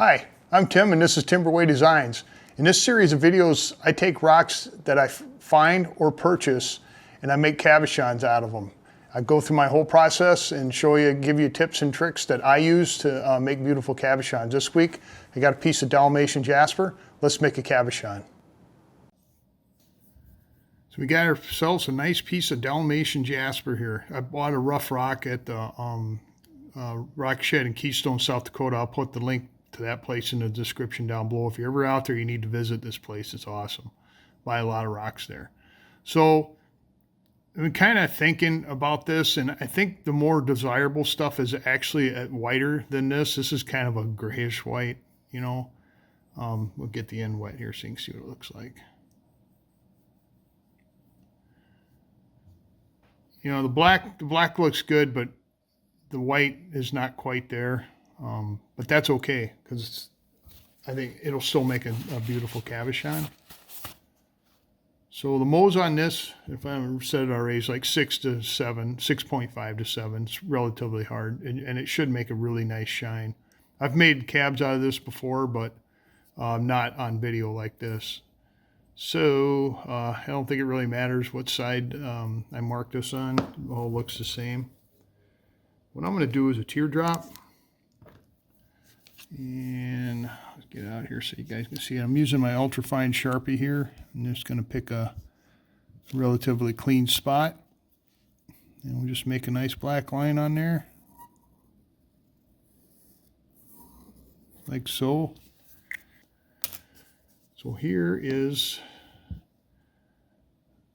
Hi, I'm Tim and this is Timberway Designs. In this series of videos, I take rocks that I find or purchase and I make cabochons out of them. I go through my whole process and give you tips and tricks that I use to make beautiful cabochons. This week, I got a piece of Dalmatian Jasper. Let's make a cabochon. So we got ourselves a nice piece of Dalmatian Jasper here. I bought a rough rock at the rock shed in Keystone, South Dakota. I'll put the link to that place in the description down below. If you're ever out there, you need to visit this place. It's awesome. Buy a lot of rocks there. So I'm kind of thinking about this, and I think the more desirable stuff is actually whiter than this. This is kind of a grayish white, you know. We'll get the end wet here so you can see what it looks like. You know, the black looks good, but the white is not quite there. But that's okay, because I think it'll still make a beautiful cabochon. So the mows on this, if I haven't said it already, is like 6 to 7, 6.5 to 7. It's relatively hard, and it should make a really nice shine. I've made cabs out of this before, but not on video like this. So I don't think it really matters what side I mark this on. It all looks the same. What I'm going to do is a teardrop. And let's get out here so you guys can see it. I'm using my ultrafine Sharpie here. I'm just going to pick a relatively clean spot. And we'll just make a nice black line on there. Like so. So here is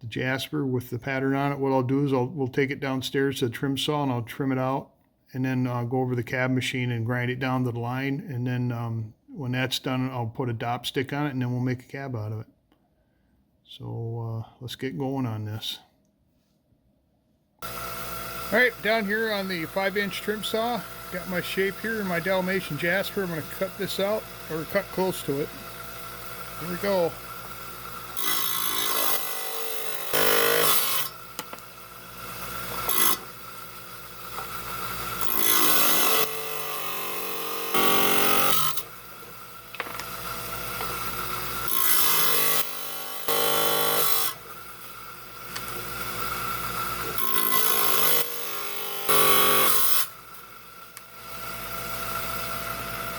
the Jasper with the pattern on it. What I'll do is we'll take it downstairs to the trim saw and I'll trim it out. And then go over the cab machine and grind it down to the line. And then when that's done, I'll put a dop stick on it and then we'll make a cab out of it. So let's get going on this. All right, down here on the 5-inch trim saw, got my shape here in my Dalmatian Jasper. I'm going to cut this out, or cut close to it. Here we go.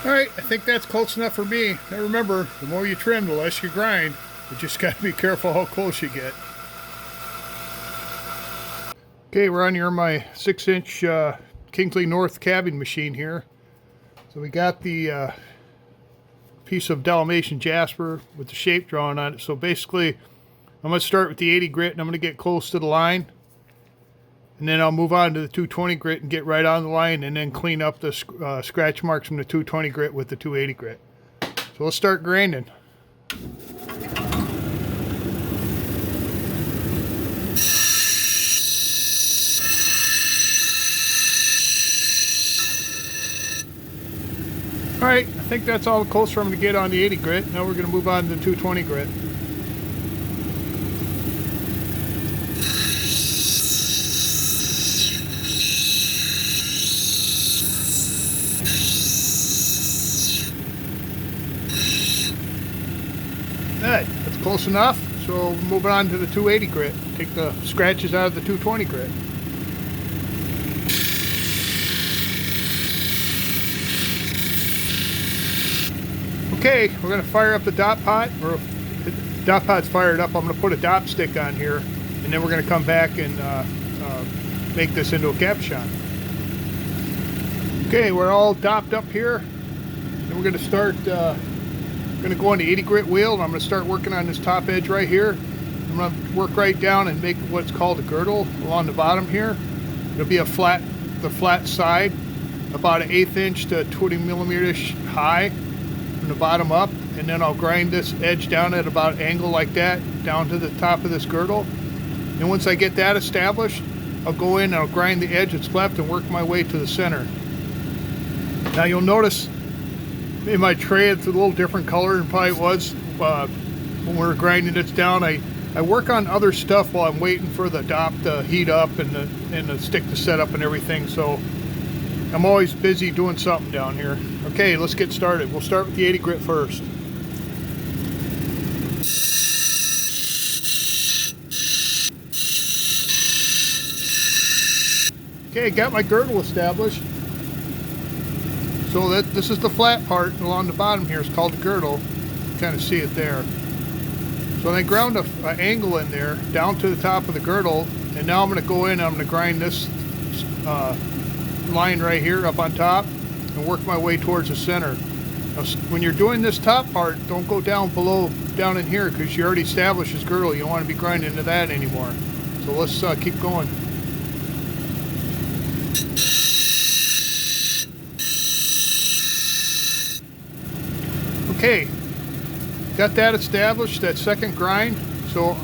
Alright, I think that's close enough for me. Now remember, the more you trim, the less you grind. You just got to be careful how close you get. Okay, we're on here my 6-inch Kingsley North cabbing machine here. So we got the piece of Dalmatian Jasper with the shape drawn on it. So basically, I'm going to start with the 80 grit and I'm going to get close to the line. And then I'll move on to the 220 grit and get right on the line and then clean up the scratch marks from the 220 grit with the 280 grit. So let's start grinding. Alright, I think that's all the closer I'm going to get on the 80 grit. Now we're going to move on to the 220 grit. That's close enough, so moving on to the 280 grit. Take the scratches out of the 220 grit. Okay, we're going to fire up the dot pot, or if the dot pot's fired up, I'm going to put a dop stick on here, and then we're going to come back and make this into a cabochon. Okay, we're all dopped up here, and we're going to start I'm going to go on the 80 grit wheel and I'm going to start working on this top edge right here. I'm going to work right down and make what's called a girdle along the bottom here. It'll be the flat side, about an 1/8 inch to 20 millimeters high from the bottom up. And then I'll grind this edge down at about an angle like that down to the top of this girdle. And once I get that established, I'll go in and I'll grind the edge that's left and work my way to the center. Now you'll notice in my tray it's a little different color than probably it was when we were grinding this down. I work on other stuff while I'm waiting for the dop to heat up and the stick to set up and everything. So I'm always busy doing something down here. Okay, let's get started. We'll start with the 80 grit first. Okay, got my girdle established. So this is the flat part along the bottom here. It's called the girdle. You kind of see it there. So I ground an angle in there down to the top of the girdle, and now I'm going to go in and I'm going to grind this line right here up on top and work my way towards the center. Now, when you're doing this top part, don't go down in here, because you already established this girdle. You don't want to be grinding into that anymore. So let's keep going. Okay, got that established, that second grind. So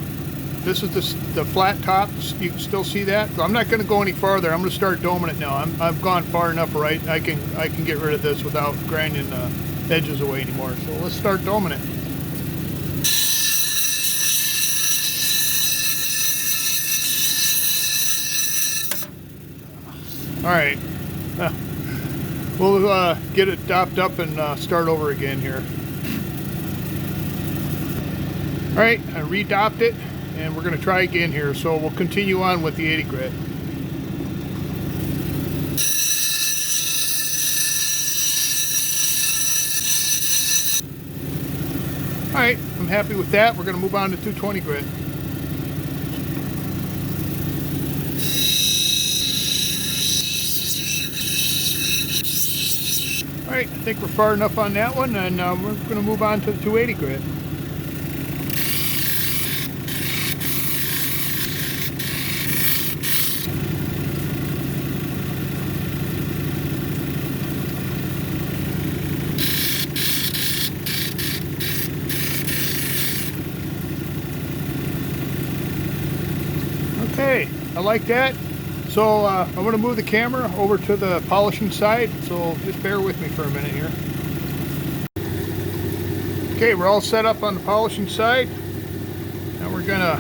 this is the flat top. You can still see that. So I'm not going to go any farther. I'm going to start doming it now. I've gone far enough, right? I can get rid of this without grinding the edges away anymore. So let's start doming it. All right, we'll get it dopped up and start over again here. All right, I re-dopped it, and we're going to try again here. So we'll continue on with the 80 grit. All right, I'm happy with that. We're going to move on to 220 grit. All right, I think we're far enough on that one, and we're going to move on to the 280 grit. Okay, I like that. So I'm going to move the camera over to the polishing side, so just bear with me for a minute here. Okay, we're all set up on the polishing side. Now we're going to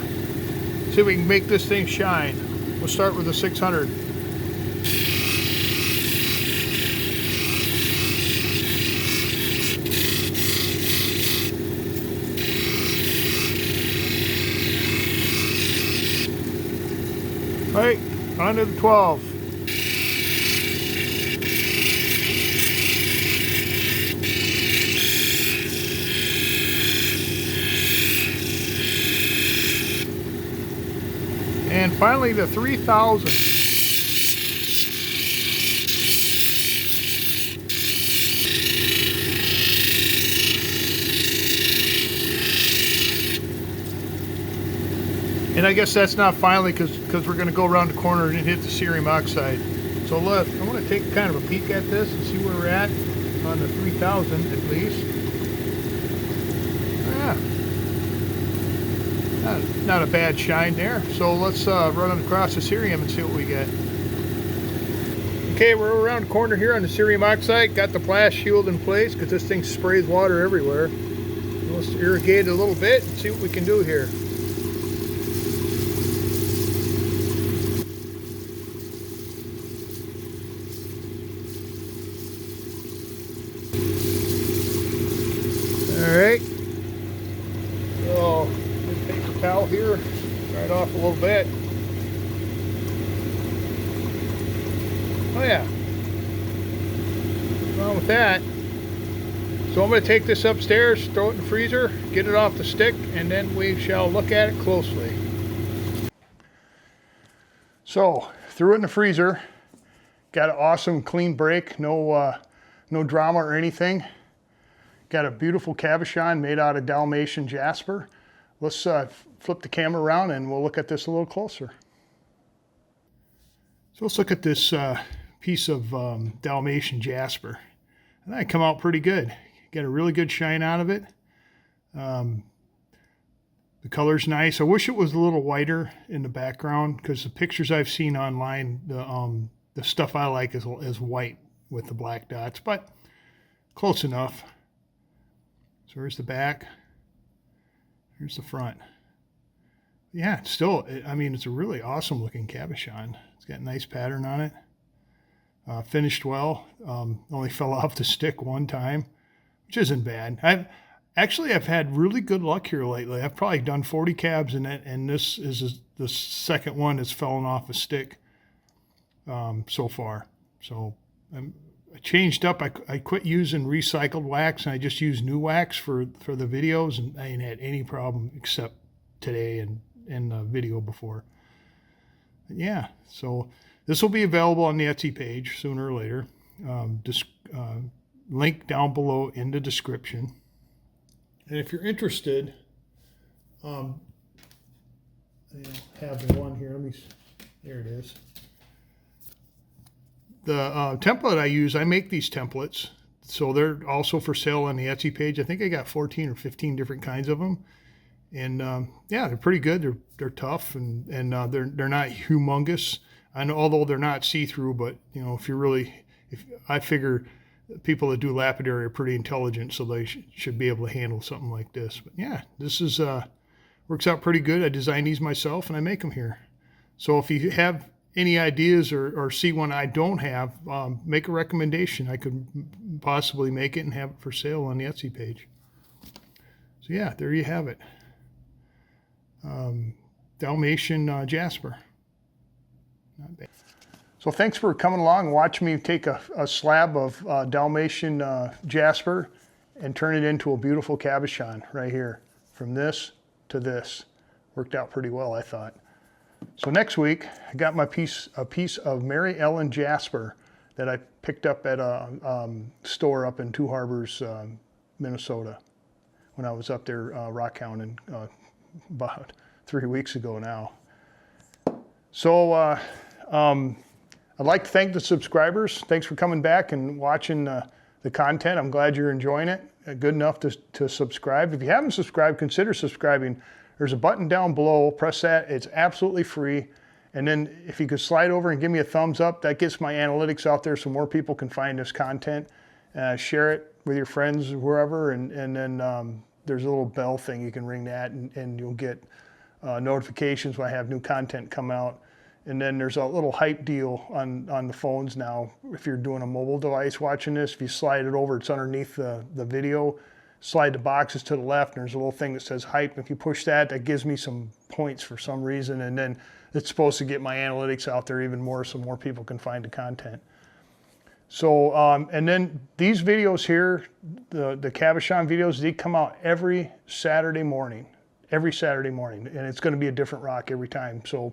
see if we can make this thing shine. We'll start with the 600. All right, on to the 12. And finally the 3000. And I guess that's not finally, because we're going to go around the corner and hit the cerium oxide. So look, I want to take kind of a peek at this and see where we're at on the 3000 at least. Not a bad shine there. So let's run across the cerium and see what we get. Okay, we're around the corner here on the cerium oxide. Got the blast shield in place because this thing sprays water everywhere. Let's irrigate it a little bit and see what we can do here. All right, so just take the towel here, dry it off a little bit. Oh yeah, what's wrong with that? So I'm going to take this upstairs, throw it in the freezer, get it off the stick, and then we shall look at it closely. So threw it in the freezer, got an awesome clean break, no drama or anything. Got a beautiful cabochon made out of Dalmatian Jasper. Let's flip the camera around and we'll look at this a little closer. So let's look at this piece of Dalmatian Jasper. And that come out pretty good. Got a really good shine out of it. The color's nice. I wish it was a little whiter in the background, because the pictures I've seen online, the stuff I like is white with the black dots, but close enough. So here's the back, here's the front. Yeah, it's still, I mean, it's a really awesome looking cabochon. It's got a nice pattern on it. Finished well. Only fell off the stick one time, which isn't bad. I've had really good luck here lately. I've probably done 40 cabs in it, and this is the second one that's fallen off a stick so far. So I changed up. I quit using recycled wax, and I just use new wax for the videos, and I ain't had any problem except today and the video before. But yeah, so this will be available on the Etsy page sooner or later. Link down below in the description. And if you're interested, I have one here. There it is. The template I use, I make these templates, so they're also for sale on the Etsy page. I think I got 14 or 15 different kinds of them, and yeah, they're pretty good. They're tough, and they're not humongous. I know, although they're not see-through, but you know, if I figure people that do lapidary are pretty intelligent, so they should be able to handle something like this. But yeah, this is works out pretty good. I design these myself, and I make them here. So if you have any ideas or see one I don't have, make a recommendation. I could possibly make it and have it for sale on the Etsy page. So yeah, there you have it. Dalmatian Jasper. Not bad. So thanks for coming along and watching me take a slab of Dalmatian Jasper and turn it into a beautiful cabochon right here. From this to this. Worked out pretty well, I thought. So next week, I got a piece of Mary Ellen Jasper that I picked up at a store up in Two Harbors, Minnesota, when I was up there rock hounding about 3 weeks ago now. So I'd like to thank the subscribers. Thanks for coming back and watching the content. I'm glad you're enjoying it. Good enough to subscribe. If you haven't subscribed, consider subscribing. There's a button down below, press that, it's absolutely free. And then if you could slide over and give me a thumbs up, that gets my analytics out there so more people can find this content. Share it with your friends, wherever, and then there's a little bell thing, you can ring that and you'll get notifications when I have new content come out. And then there's a little hype deal on the phones now. If you're doing a mobile device watching this, if you slide it over, it's underneath the video. Slide the boxes to the left, and there's a little thing that says hype. If you push that, that gives me some points for some reason, and then it's supposed to get my analytics out there even more so more people can find the content. So, and then these videos here, the Cabochon videos, they come out every Saturday morning, and it's going to be a different rock every time. So,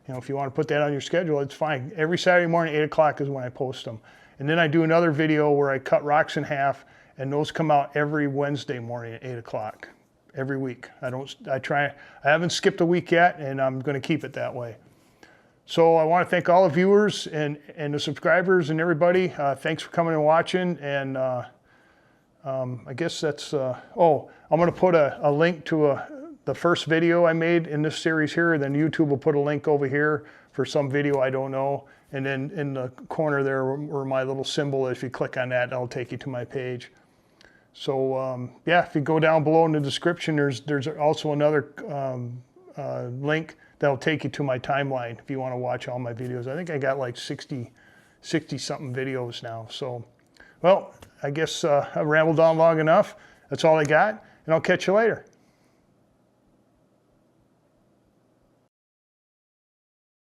you know, if you want to put that on your schedule, it's fine. Every Saturday morning, 8 o'clock is when I post them. And then I do another video where I cut rocks in half, and those come out every Wednesday morning at 8 o'clock, every week. I haven't skipped a week yet, and I'm going to keep it that way. So I want to thank all the viewers and the subscribers and everybody. Thanks for coming and watching. And I guess that's, oh, I'm going to put a link to the first video I made in this series here. Then YouTube will put a link over here for some video I don't know. And then in the corner there where my little symbol is, if you click on that, that'll take you to my page. So yeah, if you go down below in the description, there's also another link that'll take you to my timeline if you want to watch all my videos. I think I got like 60 something videos now. So, well, I guess I rambled on long enough. That's all I got, and I'll catch you later.